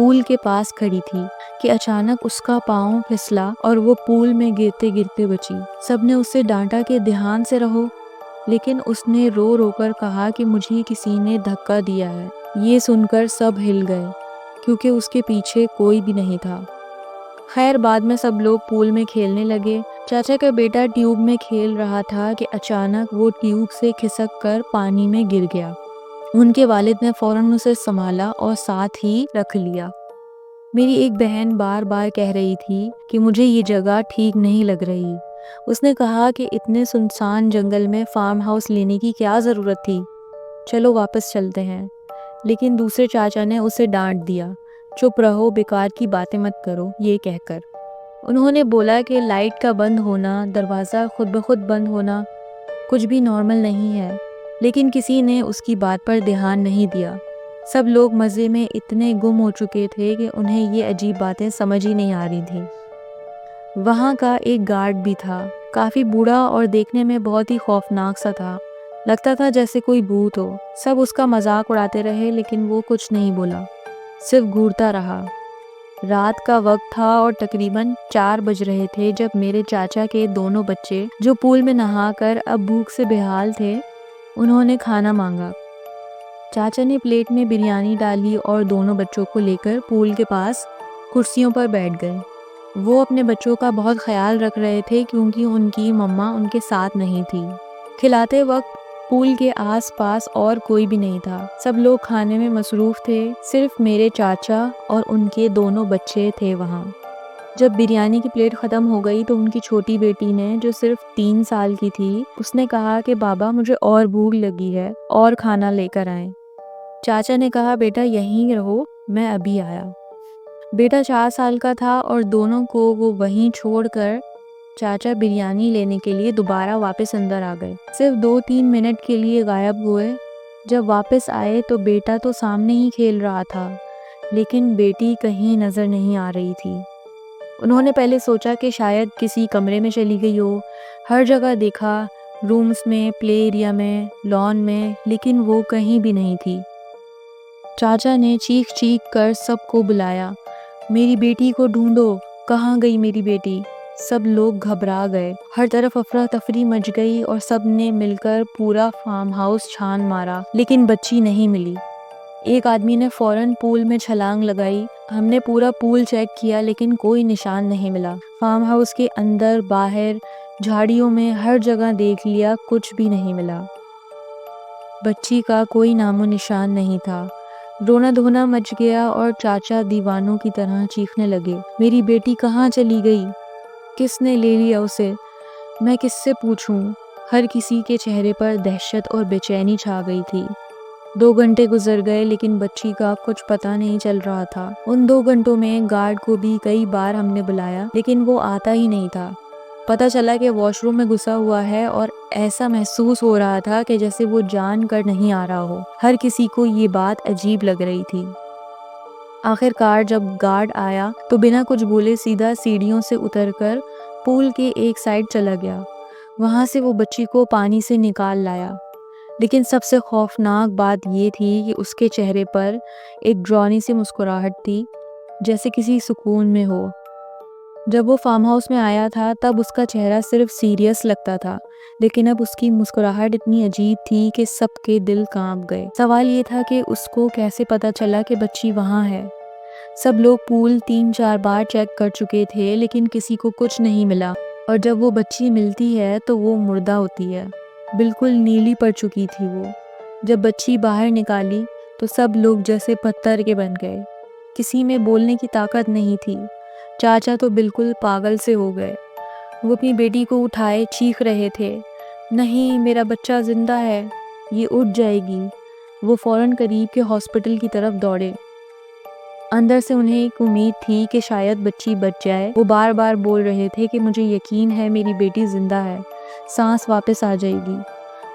پول کے پاس کھڑی تھی کہ اچانک اس کا پاؤں پھسلا اور وہ پول میں گرتے گرتے بچی۔ سب نے اسے ڈانٹا کہ دھیان سے رہو، لیکن اس نے رو رو کر کہا کہ مجھے کسی نے دھکا دیا ہے۔ یہ سن کر سب ہل گئے کیونکہ اس کے پیچھے کوئی بھی نہیں تھا۔ خیر بعد میں سب لوگ پول میں کھیلنے لگے۔ چاچا کا بیٹا ٹیوب میں کھیل رہا تھا کہ اچانک وہ ٹیوب سے کھسک کر پانی میں گر گیا۔ ان کے والد نے فوراً اسے سنبھالا اور ساتھ ہی رکھ لیا۔ میری ایک بہن بار بار کہہ رہی تھی کہ مجھے یہ جگہ ٹھیک نہیں لگ رہی۔ اس نے کہا کہ اتنے سنسان جنگل میں فارم ہاؤس لینے کی کیا ضرورت تھی، چلو واپس چلتے ہیں۔ لیکن دوسرے چاچا نے اسے ڈانٹ دیا، چپ رہو، بیکار کی باتیں مت کرو، یہ کہہ کر۔ انہوں نے بولا کہ لائٹ کا بند ہونا، دروازہ خود بخود بند ہونا کچھ بھی نارمل نہیں ہے، لیکن کسی نے اس کی بات پر دھیان نہیں دیا۔ سب لوگ مزے میں اتنے گم ہو چکے تھے کہ انہیں یہ عجیب باتیں سمجھ ہی نہیں آ رہی تھیں۔ وہاں کا ایک گارڈ بھی تھا، کافی بوڑھا اور دیکھنے میں بہت ہی خوفناک سا تھا، لگتا تھا جیسے کوئی بھوت ہو۔ سب اس کا مذاق اڑاتے رہے لیکن وہ کچھ نہیں بولا، صرف گھورتا رہا۔ رات کا وقت تھا اور تقریباً 4 بج رہے تھے جب میرے چاچا کے دونوں بچے جو پول میں نہا کر اب بھوک سے بےحال تھے، انہوں نے کھانا مانگا۔ چاچا نے پلیٹ میں بریانی ڈالی اور دونوں بچوں کو لے کر پول کے پاس کرسیوں پر بیٹھ گئے۔ وہ اپنے بچوں کا بہت خیال رکھ رہے تھے کیونکہ ان کی مما ان کے ساتھ نہیں تھی۔ کھلاتے وقت پول کے آس پاس اور کوئی بھی نہیں تھا، سب لوگ کھانے میں مصروف تھے، صرف میرے چاچا اور ان کے دونوں بچے تھے وہاں۔ جب بریانی کی پلیٹ ختم ہو گئی تو ان کی چھوٹی بیٹی نے، جو صرف 3 سال کی تھی، اس نے کہا کہ بابا مجھے اور بھوک لگی ہے اور کھانا لے کر آئیں۔ چاچا نے کہا بیٹا یہیں رہو، میں ابھی آیا۔ بیٹا 4 سال کا تھا اور دونوں کو وہ وہیں چھوڑ کر چاچا بریانی لینے کے لیے دوبارہ واپس اندر آ گئے۔ صرف 2-3 منٹ کے لیے غائب ہوئے۔ جب واپس آئے تو بیٹا تو سامنے ہی کھیل رہا تھا، لیکن بیٹی کہیں نظر نہیں آ رہی تھی۔ انہوں نے پہلے سوچا کہ شاید کسی کمرے میں چلی گئی ہو، ہر جگہ دیکھا، رومز میں، پلے ایریا میں، لان میں، لیکن وہ کہیں بھی نہیں تھی۔ چاچا نے چیخ چیخ کر سب کو بلایا، میری بیٹی کو ڈھونڈو، کہاں گئی میری بیٹی؟ سب لوگ گھبرا گئے، ہر طرف افراتفری مچ گئی اور سب نے مل کر پورا فارم ہاؤس چھان مارا، لیکن بچی نہیں ملی۔ ایک آدمی نے فوراً پول میں چھلانگ لگائی۔ ہم نے پورا پول چیک کیا لیکن کوئی نشان نہیں ملا۔ فارم ہاؤس کے اندر، باہر، جھاڑیوں میں، ہر جگہ دیکھ لیا، کچھ بھی نہیں ملا۔ بچی کا کوئی نام و نشان نہیں تھا۔ رونا دھونا مچ گیا اور چاچا دیوانوں کی طرح چیخنے لگے، میری بیٹی کہاں چلی گئی؟ کس نے لے لیا اسے؟ میں کس سے پوچھوں؟ ہر کسی کے چہرے پر دہشت اور بے چینی چھا گئی تھی۔ 2 گھنٹے گزر گئے لیکن بچی کا کچھ پتہ نہیں چل رہا تھا۔ ان 2 گھنٹوں میں گارڈ کو بھی کئی بار ہم نے بلایا لیکن وہ آتا ہی نہیں تھا۔ پتہ چلا کہ واش روم میں گھسا ہوا ہے اور ایسا محسوس ہو رہا تھا کہ جیسے وہ جان کر نہیں آ رہا ہو۔ ہر کسی کو یہ بات عجیب لگ رہی تھی۔ آخر کار جب گارڈ آیا تو بنا کچھ بولے سیدھا سیڑھیوں سے اتر کر پول کے ایک سائڈ چلا گیا۔ وہاں سے وہ بچی کو پانی سے نکال لایا، لیکن سب سے خوفناک بات یہ تھی کہ اس کے چہرے پر ایک ڈراؤنی سی مسکراہٹ تھی، جیسے کسی سکون میں ہو۔ جب وہ فارم ہاؤس میں آیا تھا تب اس کا چہرہ صرف سیریس لگتا تھا، لیکن اب اس کی مسکراہٹ اتنی عجیب تھی کہ سب کے دل کانپ گئے۔ سوال یہ تھا کہ اس کو کیسے پتا چلا کہ بچی وہاں ہے؟ سب لوگ پول 3-4 بار چیک کر چکے تھے لیکن کسی کو کچھ نہیں ملا، اور جب وہ بچی ملتی ہے تو وہ مردہ ہوتی ہے، بالکل نیلی پڑ چکی تھی وہ۔ جب بچی باہر نکالی تو سب لوگ جیسے پتھر کے بن گئے، کسی میں بولنے کی طاقت نہیں تھی۔ چاچا تو بالکل پاگل سے ہو گئے، وہ اپنی بیٹی کو اٹھائے چیخ رہے تھے، نہیں میرا بچہ زندہ ہے، یہ اٹھ جائے گی۔ وہ فوراً قریب کے ہاسپٹل کی طرف دوڑے۔ اندر سے انہیں ایک امید تھی کہ شاید بچی بچ جائے۔ وہ بار بار بول رہے تھے کہ مجھے یقین ہے میری بیٹی زندہ ہے، سانس واپس آ جائے گی۔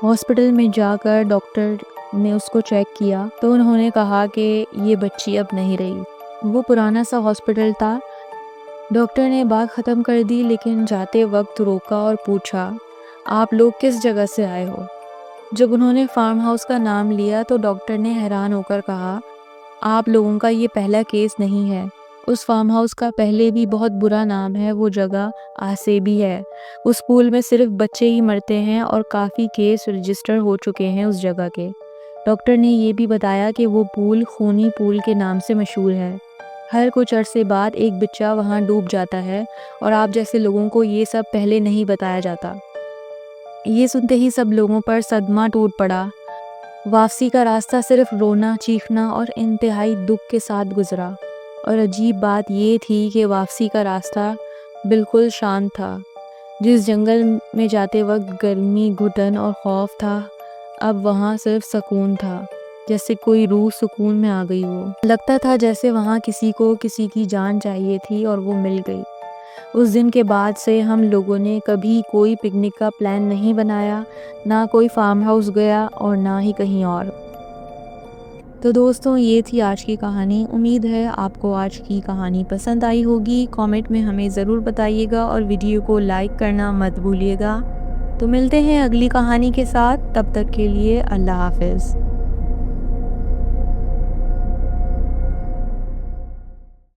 ہاسپٹل میں جا کر ڈاکٹر نے اس کو چیک کیا تو انہوں نے کہا کہ یہ بچی اب نہیں رہی۔ وہ پرانا سا ہاسپٹل تھا۔ ڈاکٹر نے بات ختم کر دی لیکن جاتے وقت روکا اور پوچھا، آپ لوگ کس جگہ سے آئے ہو؟ جب انہوں نے فارم ہاؤس کا نام لیا تو ڈاکٹر نے حیران ہو کر کہا، آپ لوگوں کا یہ پہلا کیس نہیں ہے۔ اس فارم ہاؤس کا پہلے بھی بہت برا نام ہے، وہ جگہ آسیبی ہے۔ اس پول میں صرف بچے ہی مرتے ہیں اور کافی کیس رجسٹر ہو چکے ہیں اس جگہ کے۔ ڈاکٹر نے یہ بھی بتایا کہ وہ پول خونی پول کے نام سے مشہور ہے۔ ہر کچھ عرصے بعد ایک بچہ وہاں ڈوب جاتا ہے اور آپ جیسے لوگوں کو یہ سب پہلے نہیں بتایا جاتا۔ یہ سنتے ہی سب لوگوں پر صدمہ ٹوٹ پڑا۔ واپسی کا راستہ صرف رونا، چیخنا اور انتہائی دکھ کے ساتھ گزرا، اور عجیب بات یہ تھی کہ واپسی کا راستہ بالکل شانت تھا۔ جس جنگل میں جاتے وقت گرمی، گھٹن اور خوف تھا، اب وہاں صرف سکون تھا، جیسے کوئی روح سکون میں آ گئی ہو۔ لگتا تھا جیسے وہاں کسی کو کسی کی جان چاہیے تھی اور وہ مل گئی۔ اس دن کے بعد سے ہم لوگوں نے کبھی کوئی پکنک کا پلان نہیں بنایا، نہ کوئی فارم ہاؤس گیا اور نہ ہی کہیں اور۔ تو دوستوں، یہ تھی آج کی کہانی۔ امید ہے آپ کو آج کی کہانی پسند آئی ہوگی۔ کامنٹ میں ہمیں ضرور بتائیے گا اور ویڈیو کو لائک کرنا مت بھولیے گا۔ تو ملتے ہیں اگلی کہانی کے ساتھ، تب تک کے لیے اللہ حافظ۔